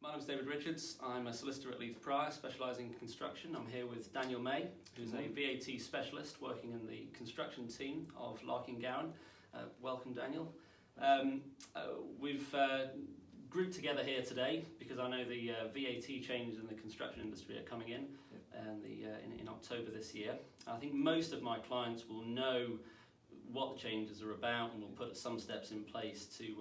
My name is David Richards. I'm a solicitor at Leathes Prior, specialising in construction. I'm here with Daniel May, who's a VAT specialist working in the construction team of Larking Gowen. Welcome, Daniel. We've grouped together here today because I know the VAT changes in the construction industry are coming in, and in October this year. I think most of my clients will know what the changes are about and will put some steps in place to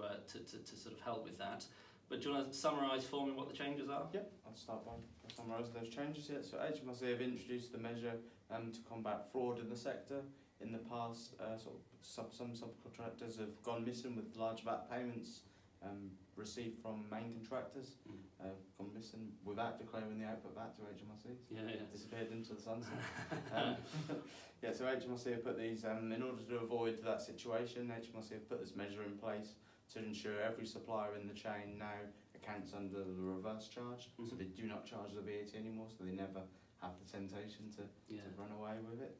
sort of help with that. But do you want to summarise for me what the changes are? Yep, I'll start by summarising those changes here. So HMRC have introduced the measure to combat fraud in the sector. In the past, some subcontractors have gone missing with large VAT payments received from main contractors, gone missing without declaring the output VAT to HMRC. Disappeared into the sunset. So HMRC have put these, in order to avoid that situation, HMRC have put this measure in place to ensure every supplier in the chain now accounts under the reverse charge, so they do not charge the VAT anymore, so they never have the temptation to run away with it.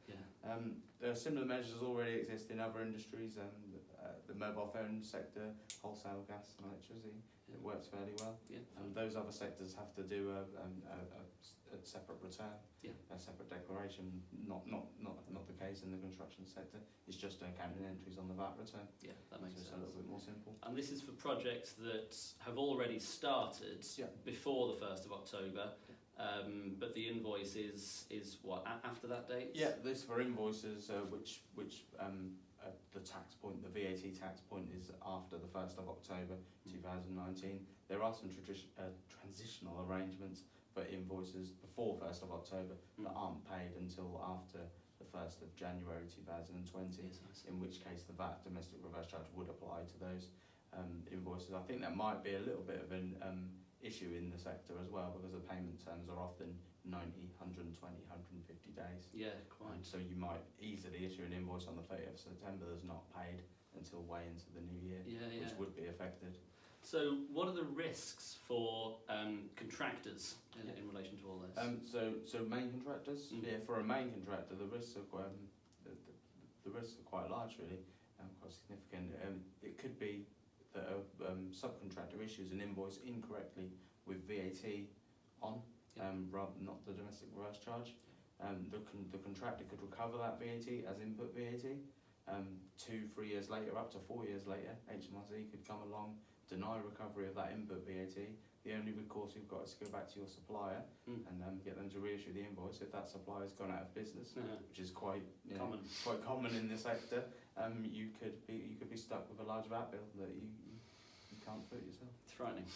There are similar measures already exist in other industries, the mobile phone sector, wholesale gas and electricity. It works fairly well. Those other sectors have to do a separate return, a separate declaration. Not the case in the construction sector. It's just accounting entries on the VAT return. Yeah, that makes sense. It's a little bit more simple. And this is for projects that have already started before the 1st of October, but the invoice is what, after that date? Yeah, this for invoices which the tax point, the VAT tax point, is after the 1st of October 2019. There are some transitional arrangements for invoices before 1st of October that aren't paid until after the 1st of January 2020, in which case the VAT domestic reverse charge would apply to those invoices. I think that might be a little bit of an issue in the sector as well, because the payment terms are often 90, 120, 150 days. Yeah, quite. So you might easily issue an invoice on the 30th of September that's not paid until way into the new year, which would be affected. So what are the risks for contractors in relation to all this? So main contractors, for a main contractor, the risks are quite, the risks are quite large, really, quite significant. It could be that a subcontractor issues an invoice incorrectly with VAT on, rather not the domestic reverse charge. The contractor could recover that VAT as input VAT. 2-3 years later, up to 4 years later, HMRC could come along, deny recovery of that input VAT. The only recourse you've got is to go back to your supplier and get them to reissue the invoice if that supplier's gone out of business, which is quite common in the sector. You could be stuck with a large VAT bill that you can't foot yourself. It's frightening.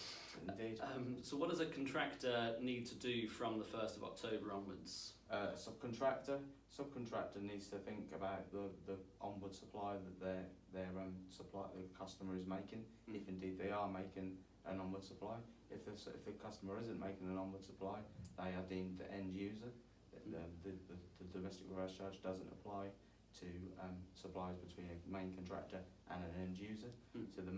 Indeed. So what does a contractor need to do from the 1st of October onwards? Subcontractor needs to think about the onward supply that their the customer is making, if indeed they are making an onward supply. If the customer isn't making an onward supply, they are deemed the end user. The domestic reverse charge doesn't apply to supplies between a main contractor and an end user. So the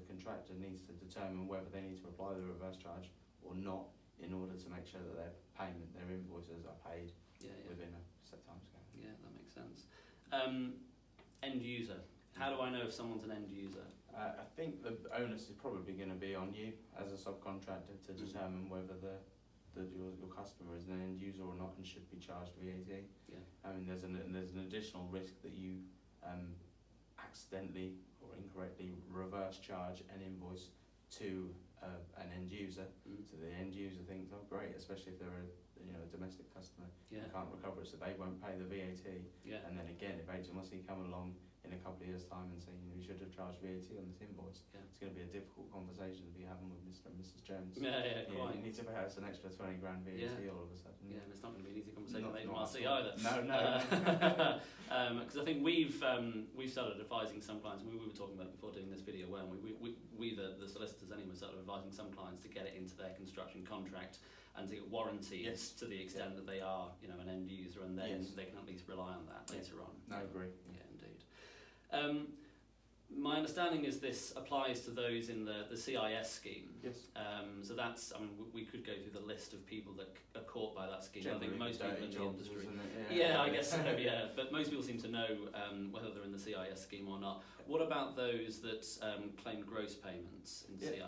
contractor needs to determine whether they need to apply the reverse charge or not, in order to make sure that their invoices are paid within a set time scale. Yeah, that makes sense. End user. How do I know if someone's an end user? I think the onus is probably going to be on you as a subcontractor to determine whether your customer is an end user or not and should be charged VAT. I mean, there's an additional risk that you accidentally or incorrectly reverse charge an invoice to an end user. So the end user thinks, oh great, especially if they're a domestic customer, you can't recover it, so they won't pay the VAT. And then again, if HMRC come along in a couple of years' time and say, you should have charged VAT on this invoice, it's going to be a difficult conversation to be having with Mr. and Mrs. Jones. Quite. You need to pay us an extra 20 grand VAT all of a sudden. And it's not going to be an easy conversation with HMRC either. No. Because I think we've started advising some clients. We were talking about it before doing this video, weren't we the solicitors anyway, started advising some clients to get it into their construction contract and to get warranties to the extent that they are, an end user, and then they can at least rely on that later on. No, I agree. Yeah, indeed. My understanding is this applies to those in the CIS scheme. Yes. So that's, I mean, we could go through the list of people that are caught by that scheme. Generally, I think most people in the jobs, industry. isn't it? Yeah, I guess so, yeah. But most people seem to know whether they're in the CIS scheme or not. What about those that claim gross payments in CIS?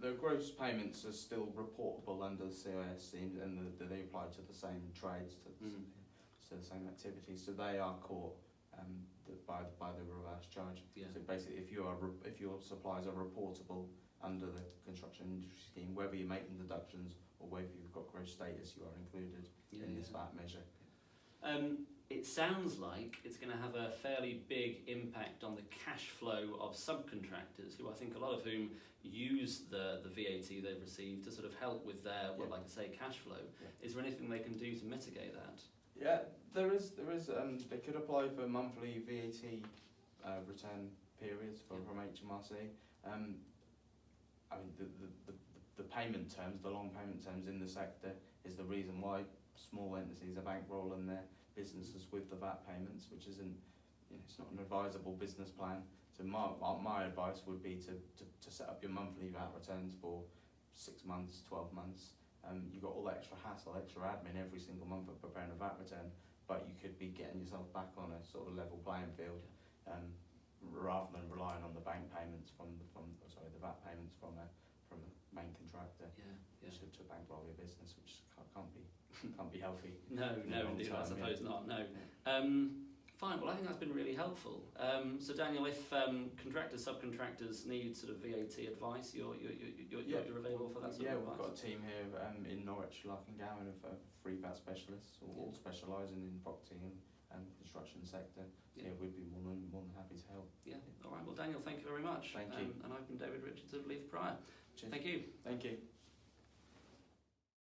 The gross payments are still reportable under the CIS scheme, and they apply to the same trades, to the same activities. So they are caught by the reverse charge. Yeah. So basically, if your supplies are reportable under the construction industry scheme, whether you're making deductions or whether you've got gross status, you are included in this VAT measure. It sounds like it's going to have a fairly big impact on the cash flow of subcontractors, who I think a lot of whom use the VAT they've received to sort of help with their, well, like I say, cash flow. Yeah. Is there anything they can do to mitigate that? Yeah, there is. They could apply for monthly VAT return periods from HMRC. I mean, the payment terms, the long payment terms in the sector is the reason why small entities are bankrolling their businesses with the VAT payments, which isn't, it's not an advisable business plan. So my advice would be to set up your monthly VAT returns for 6 months, 12 months. You've got all the extra hassle, extra admin every single month of preparing a VAT return, but you could be getting yourself back on a sort of level playing field, rather than relying on the bank payments the VAT payments from a main contractor to bankroll your business, which can't be healthy. No, indeed, I suppose not. No. Fine. Well, I think that's been really helpful. So, Daniel, if contractors, subcontractors need sort of VAT advice, you're available for that sort of advice? Yeah, we've got a team here in Norwich, Larking Gowen, of free VAT specialists, all specialising in property and construction sector. Yeah, we'd be more than happy to help. Yeah. All right. Well, Daniel, thank you very much. Thank you. And I've been David Richards of Leathes Prior. Cheers. Thank you. Thank you.